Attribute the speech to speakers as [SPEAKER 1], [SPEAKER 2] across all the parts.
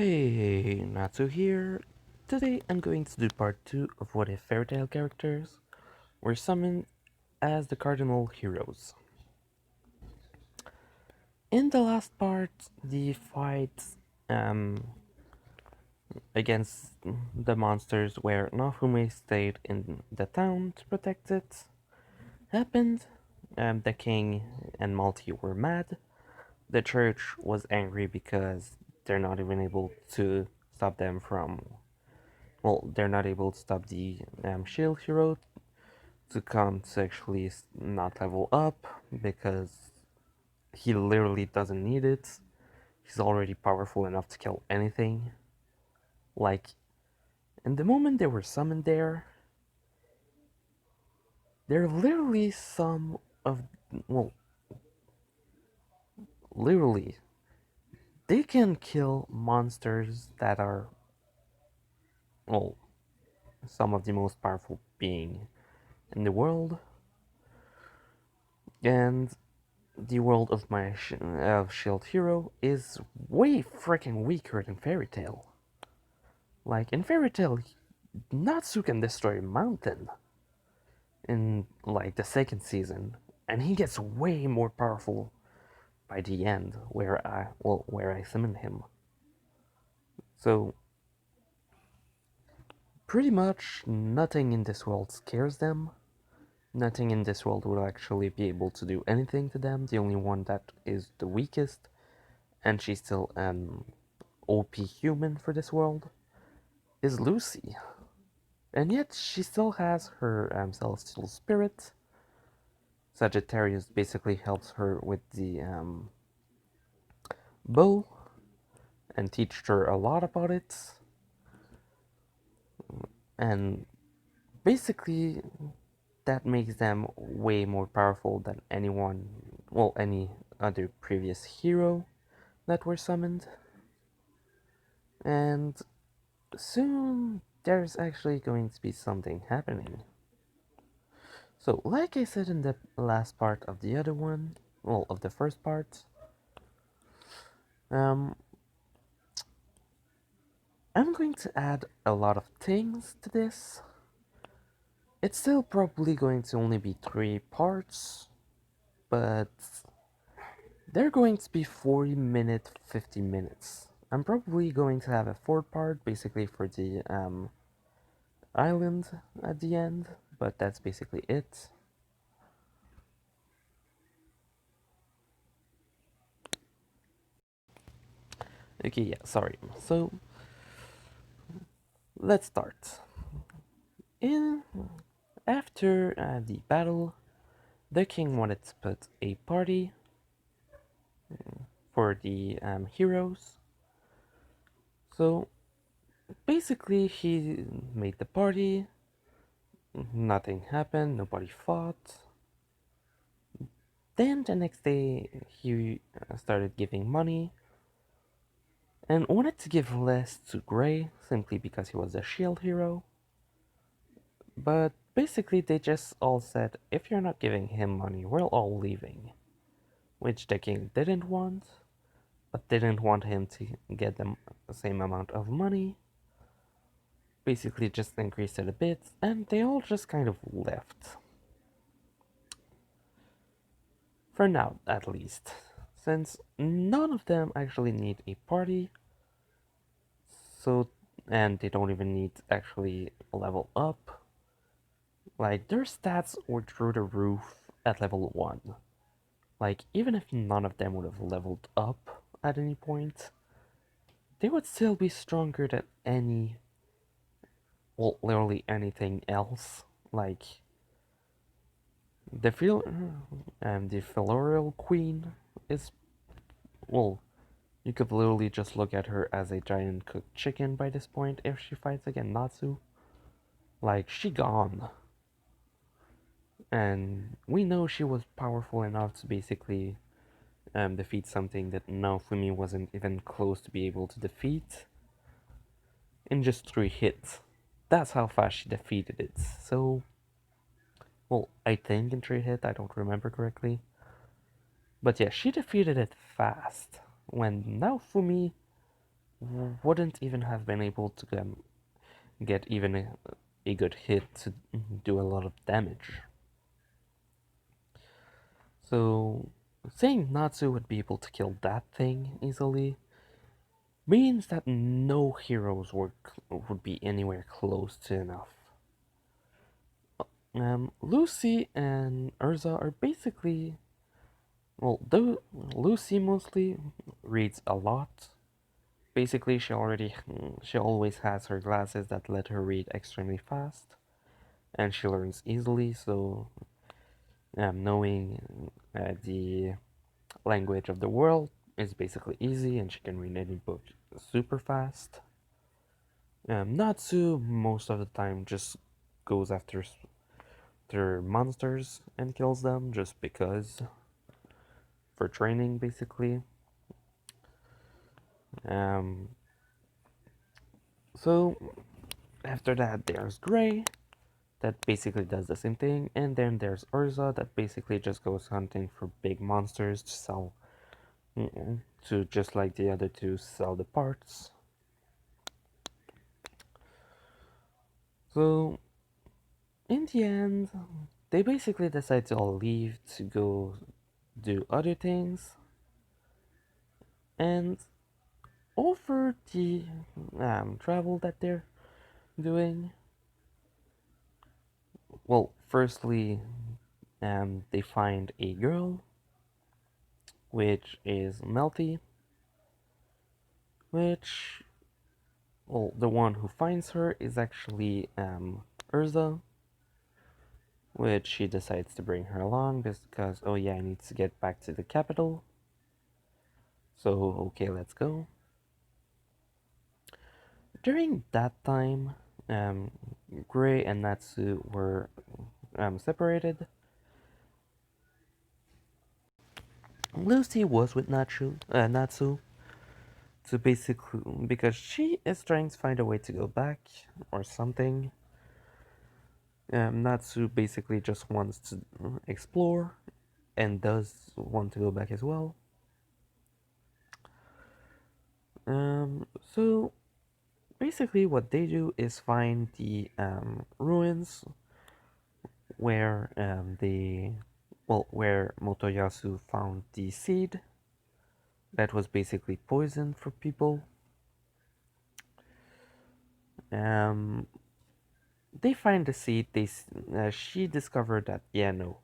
[SPEAKER 1] Hey, Natsu here. Today I'm going to do part 2 of What If Fairy Tail characters were summoned as the cardinal heroes. In the last part, the fight um, against the monsters where Naofumi stayed in the town to protect it happened. The king and Malti were mad. The church was angry because they're not even able to stop them from they're not able to stop the shield hero to come to actually not level up because he literally doesn't need it. He's already powerful enough to kill anything. Like, in the moment they were summoned they're literally some of, well, literally, they can kill monsters that are, well, some of the most powerful being in the world. And the world of my Shield Hero is way freaking weaker than Fairy Tail. Like, in Fairy Tail, Natsu can destroy a mountain in, like, the second season, and he gets way more powerful by the end, where I summon him. So, pretty much nothing in this world scares them. Nothing in this world will actually be able to do anything to them. The only one that is the weakest, and she's still an OP human for this world, is Lucy. And yet she still has her celestial spirit. Sagittarius basically helps her with the bow and teaches her a lot about it. And basically, that makes them way more powerful than any other previous hero that were summoned. And soon there's actually going to be something happening. So, like I said in the last part of the other one, of the first part, um, I'm going to add a lot of things to this. It's still probably going to only be 3 parts, but they're going to be 40-minute, 50 minutes. I'm probably going to have a fourth part, basically for the island at the end, but that's basically it. Okay, yeah, sorry. So, let's start. In After the battle, the king wanted to put a party for the heroes. So basically, he made the party. Nothing happened. Nobody fought. Then the next day, he started giving money and wanted to give less to Gray simply because he was a shield hero. But basically, they just all said, if you're not giving him money, we're all leaving. Which the king didn't want, but didn't want him to get them the same amount of money. Basically, just increased it a bit, and they all just kind of left. For now, at least. Since none of them actually need a party, so and they don't even need to actually level up. Like, their stats were through the roof at level 1. Like, even if none of them would have leveled up at any point, they would still be stronger than literally anything else. Like, the fil- the Filorial Queen is, well, you could literally just look at her as a giant cooked chicken by this point if she fights again Natsu. Like, she gone. And we know she was powerful enough to basically defeat something that Naofumi wasn't even close to be able to defeat in just 3 hits. That's how fast she defeated it. So, I think in 3 hits, I don't remember correctly. But yeah, she defeated it fast. When Naofumi wouldn't even have been able to get even a good hit to do a lot of damage. So, saying Natsu would be able to kill that thing easily means that no heroes would be anywhere close to enough. Lucy and Urza are basically, well, though Lucy mostly reads a lot. Basically, she always has her glasses that let her read extremely fast, and she learns easily. So, knowing the language of the world is basically easy, and she can read any book super fast. Natsu most of the time just goes after monsters and kills them just because, for training basically. Um, so after that, there's Gray that basically does the same thing, and then there's Urza that basically just goes hunting for big monsters to sell, to just like the other two sell the parts. So in the end, they basically decide to all leave to go do other things, and over the travel that they're doing, well, firstly, they find a girl, which is Melty, which, well, the one who finds her is actually Urza, which she decides to bring her along because, oh yeah, I need to get back to the capital. So, okay, let's go. During that time, um, Gray and Natsu were separated. Lucy was with Natsu to basically because she is trying to find a way to go back or something. Natsu basically just wants to explore and does want to go back as well. So basically, what they do is find the ruins where where Motoyasu found the seed that was basically poison for people. Um, they find the seed. She discovered that, yeah, no,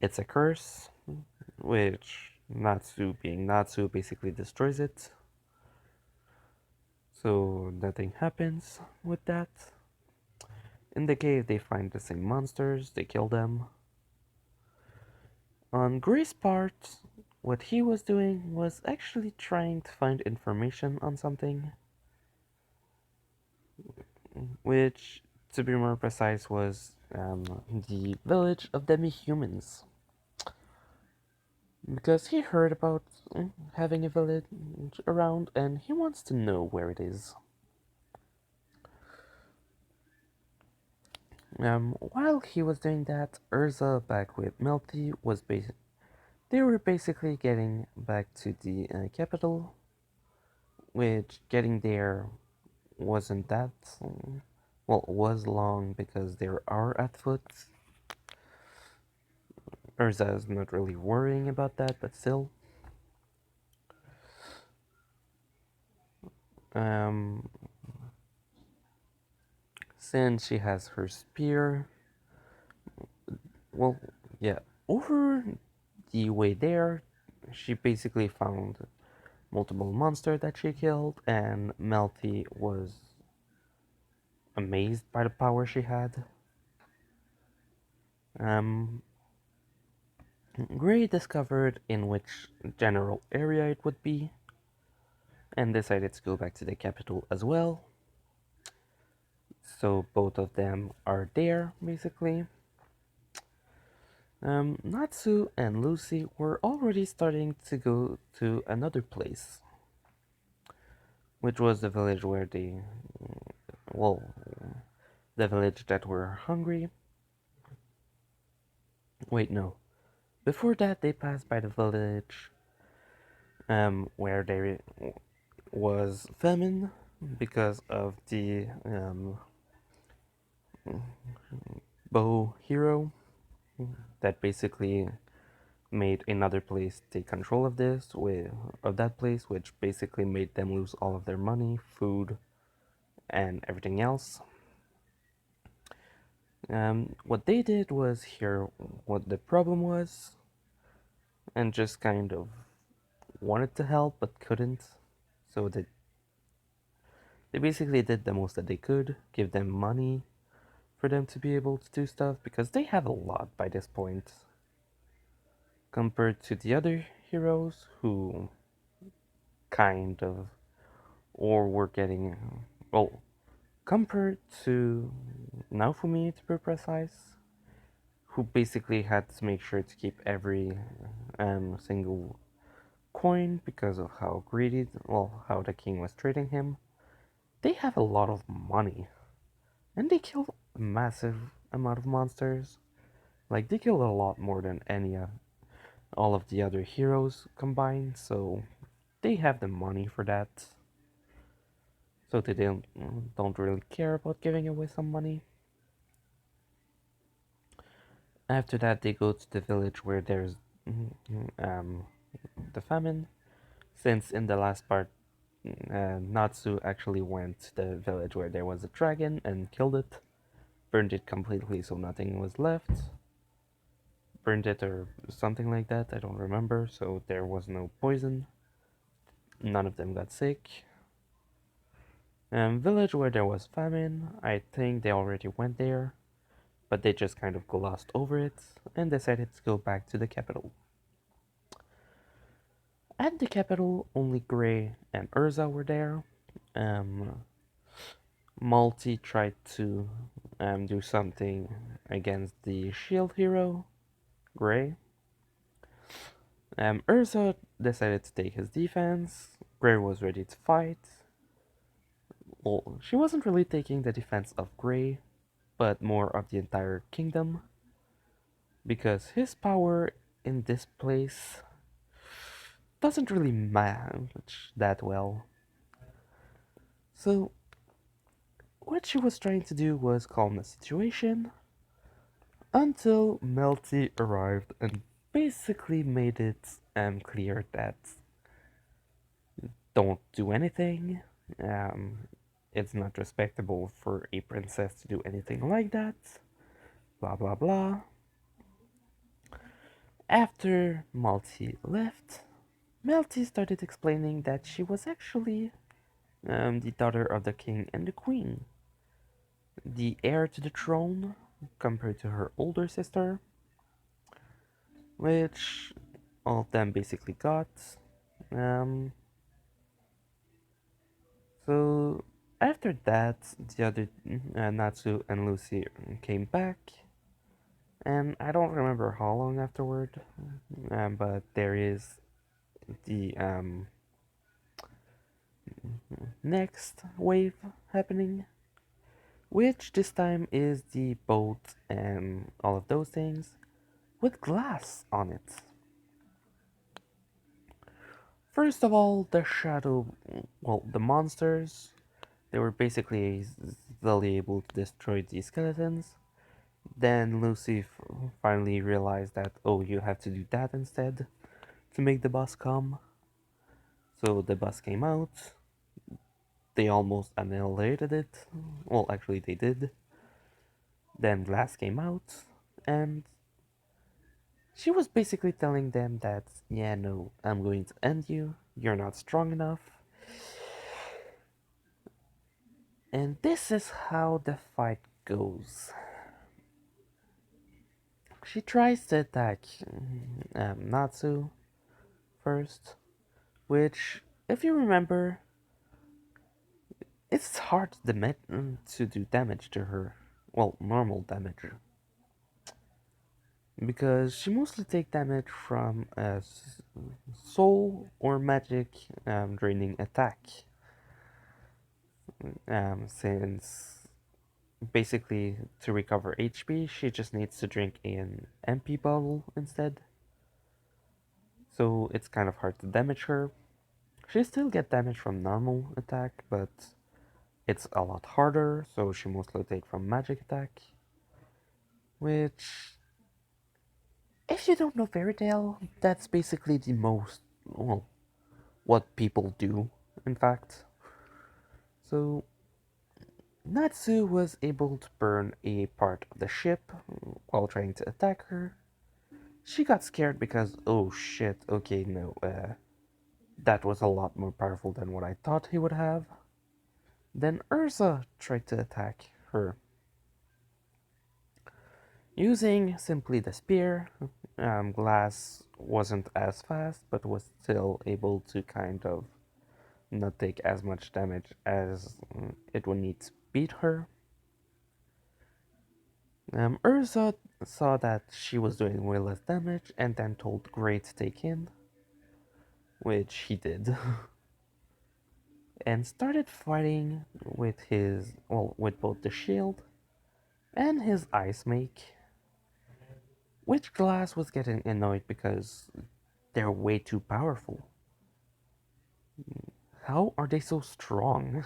[SPEAKER 1] it's a curse, which Natsu, being Natsu, basically destroys it. So nothing happens with that. In the cave, they find the same monsters. They kill them. On Gray's part, what he was doing was actually trying to find information on something, which, to be more precise, was the village of demi-humans. Because he heard about having a village around and he wants to know where it is. While he was doing that, Urza, back with Melty, they were basically getting back to the capital, which getting there wasn't that, was long because they are at foot. Urza is not really worrying about that, but still. Um, since she has her spear, well, yeah, over the way there, she basically found multiple monsters that she killed, and Melty was amazed by the power she had. Um, Gray discovered in which general area it would be, and decided to go back to the capital as well. So both of them are there, basically. Natsu and Lucy were already starting to go to another place, which was the village where well, the village that were hungry. Wait, no. Before that, they passed by the village where was famine because of the bow hero that basically made another place take control of that place, which basically made them lose all of their money, food, and everything else. What they did was hear what the problem was and just kind of wanted to help but couldn't. So they basically did the most that they could, give them money for them to be able to do stuff because they have a lot by this point compared to the other heroes who kind of or were getting well compared to Naofumi to be precise, who basically had to make sure to keep every single coin because of how greedy, well, how the king was treating him. They have a lot of money, and they kill a massive amount of monsters. Like they kill a lot more than any all of the other heroes combined. So they have the money for that. So they don't really care about giving away some money. After that, they go to the village where there's um, the famine. Since in the last part, Natsu actually went to the village where there was a dragon and killed it, burned it completely so nothing was left, burned it or something like that, I don't remember, so there was no poison, none of them got sick. Village where there was famine, I think they already went there, but they just kind of glossed over it and decided to go back to the capital. At the capital, only Gray and Urza were there. Um, Malty tried to do something against the shield hero, Gray. Urza decided to take his defense. Gray was ready to fight. Well, she wasn't really taking the defense of Gray, but more of the entire kingdom, because his power in this place doesn't really match that well. So, what she was trying to do was calm the situation until Melty arrived and basically made it clear that don't do anything. Um, it's not respectable for a princess to do anything like that. Blah blah blah. After Malty left, Melty started explaining that she was actually the daughter of the king and the queen, the heir to the throne compared to her older sister, which all of them basically got. Um, so after that, the other Natsu and Lucy came back, and I don't remember how long afterward, but there is the next wave happening, which this time is the boat and all of those things with glass on it. First of all, the shadow, well, the monsters, they were basically slowly able to destroy the skeletons. Then Lucy finally realized that, oh, you have to do that instead to make the bus come. So the bus came out. They almost annihilated it. Well, actually, they did. Then Glass came out, and she was basically telling them that, yeah, no, I'm going to end you. You're not strong enough. And this is how the fight goes. She tries to attack Natsu first, which, if you remember, it's hard to do damage to her. Well, normal damage. Because she mostly take damage from a soul or magic draining attack. Since basically to recover HP, she just needs to drink an MP bottle instead. So it's kind of hard to damage her. She still get damage from normal attack, but it's a lot harder, so she mostly take from magic attack. Which, if you don't know Fairy Tail, that's basically the most, well, what people do, in fact. So, Natsu was able to burn a part of the ship while trying to attack her. She got scared because, oh shit, okay, no, that was a lot more powerful than what I thought he would have. Then Urza tried to attack her. Using simply the spear, Glass wasn't as fast, but was still able to kind of not take as much damage as it would need to beat her. Urza saw that she was doing way less damage and then told Gray to take in, which he did, and started fighting with with both the shield and his ice make, which Glass was getting annoyed because they're way too powerful. How are they so strong?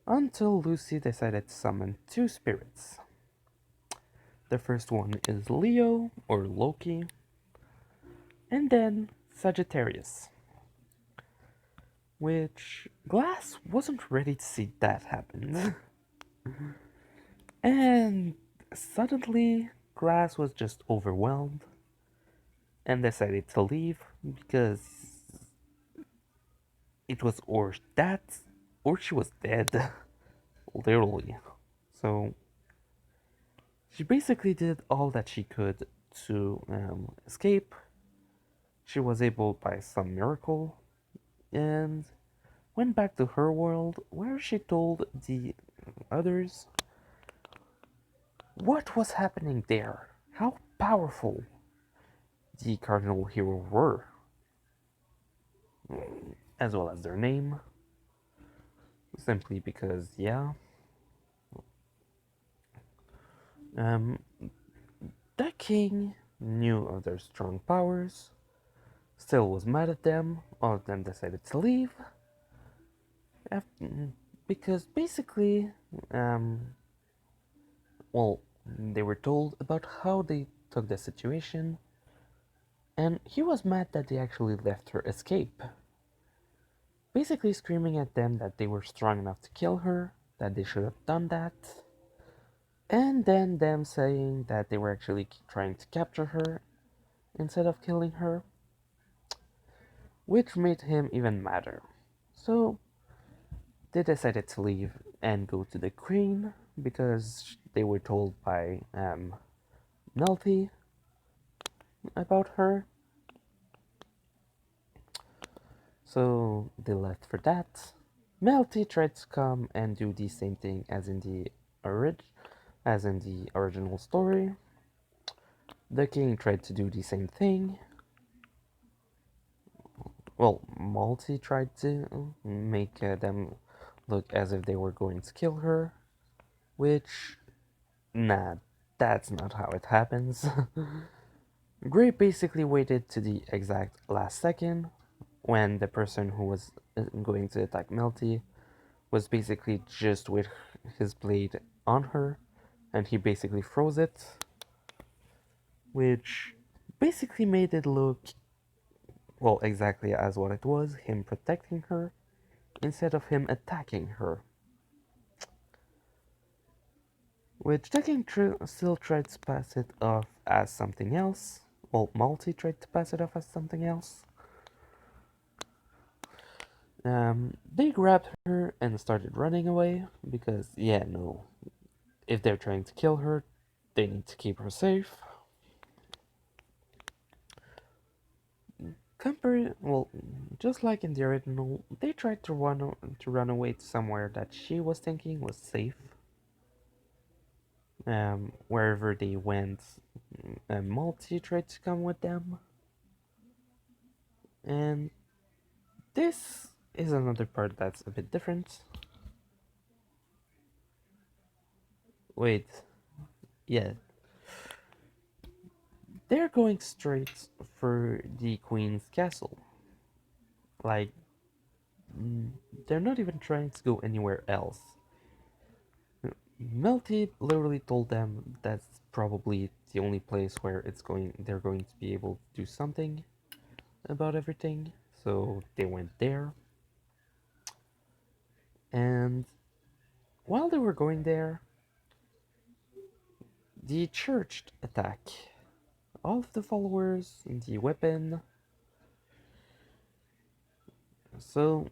[SPEAKER 1] Until Lucy decided to summon two spirits. The first one is Leo, or Loki, and then Sagittarius, which Glass wasn't ready to see that happen. And suddenly, Glass was just overwhelmed and decided to leave because it was or that or she was dead, literally. So she basically did all that she could to escape. She was able by some miracle and went back to her world where she told the others what was happening there, how powerful the Cardinal Hero were, as well as their name, simply because, yeah. Um, the king knew of their strong powers, still was mad at them, all of them decided to leave, because basically, well, they were told about how they took the situation, and he was mad that they actually left her escape. Basically, screaming at them that they were strong enough to kill her, that they should have done that, and then them saying that they were actually trying to capture her instead of killing her, which made him even madder. So they decided to leave and go to the Queen because they were told by Melty about her. So they left for that. Melty tried to come and do the same thing as in the original story. The king tried to do the same thing. Well, Malty tried to make them look as if they were going to kill her, which, nah, that's not how it happens. Gray basically waited to the exact last second when the person who was going to attack Melty was basically just with his blade on her, and he basically froze it, which basically made it look, well, exactly as what it was, him protecting her instead of him attacking her. Which Tekken still tried to pass it off as something else. Well, Multi tried to pass it off as something else. They grabbed her and started running away because, yeah, no, if they're trying to kill her, they need to keep her safe. Well, just like in the original, they tried to run away to somewhere that she was thinking was safe. Wherever they went, Multi tried to come with them, and this is another part that's a bit different. Wait, yeah, they're going straight for the Queen's castle. Like, they're not even trying to go anywhere else. Melty literally told them that's probably the only place where they're going to be able to do something about everything. So they went there, and while they were going there, the church attack. All of the followers, the weapon. So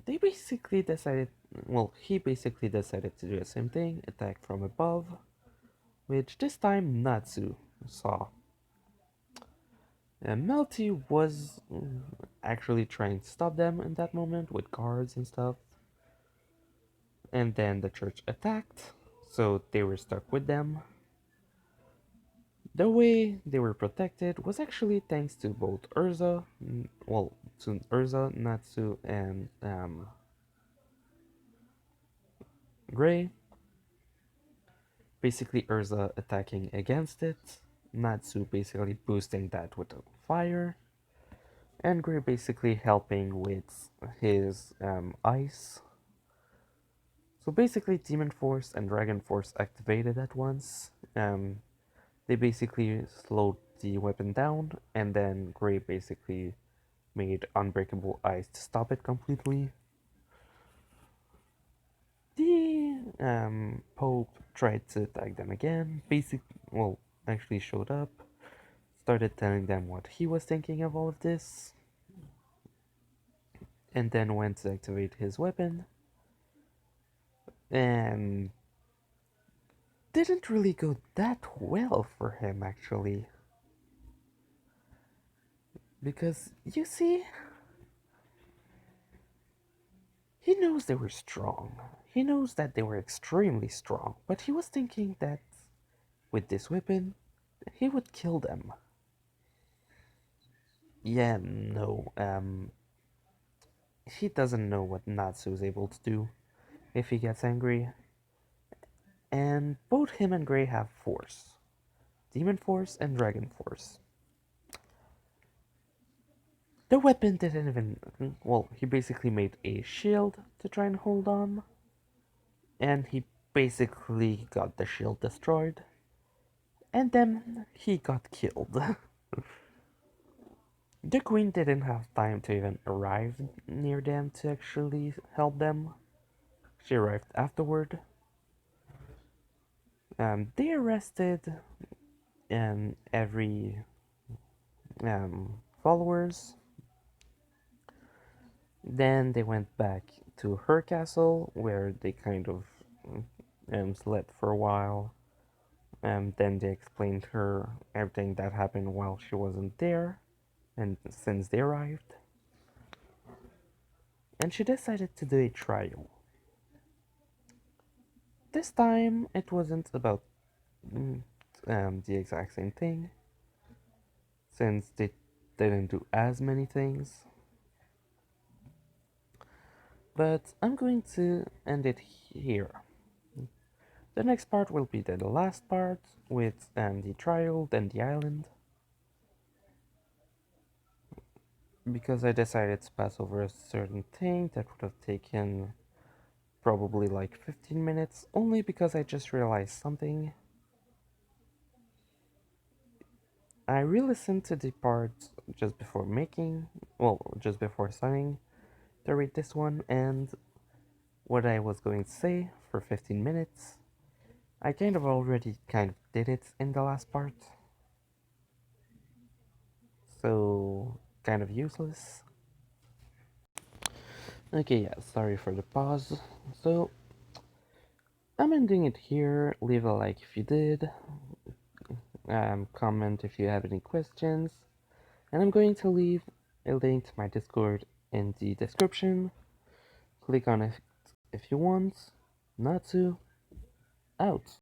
[SPEAKER 1] they basically decided, well, he basically decided to do the same thing, attack from above, which this time Natsu saw. And Melty was actually trying to stop them in that moment with guards and stuff. And then the church attacked, so they were stuck with them. The way they were protected was actually thanks to both Urza, well, to Urza, Natsu, and Gray. Basically, Urza attacking against it, Natsu basically boosting that with fire, and Gray basically helping with his ice. So basically, Demon Force and Dragon Force activated at once. They basically slowed the weapon down, and then Gray basically made Unbreakable Ice to stop it completely. The Pope tried to attack them again. Actually showed up, started telling them what he was thinking of all of this, and then went to activate his weapon, and didn't really go that well for him actually. Because, you see, he knows they were strong. He knows that they were extremely strong, but he was thinking that with this weapon, he would kill them. Yeah, no, he doesn't know what Natsu is able to do if he gets angry. And both him and Gray have Force. Demon Force and Dragon Force. The weapon didn't even... Well, he basically made a shield to try and hold on. And he basically got the shield destroyed. And then he got killed. The queen didn't have time to even arrive near them to actually help them. She arrived afterward. They arrested every followers. Then they went back to her castle where they kind of slept for a while. Then they explained her everything that happened while she wasn't there, and since they arrived. And she decided to do a trial. This time it wasn't about the exact same thing, since they didn't do as many things. But I'm going to end it here. The next part will be the last part with the trial, then the island. Because I decided to pass over a certain thing that would have taken probably like 15 minutes, only because I just realized something. I re-listened to the part just before just before signing to read this one, and what I was going to say for 15 minutes, I kind of did it in the last part. So, kind of useless. Okay, yeah, sorry for the pause. So, I'm ending it here. Leave a like if you did. Comment if you have any questions. And I'm going to leave a link to my Discord in the description. Click on it if you want. Natsu, out.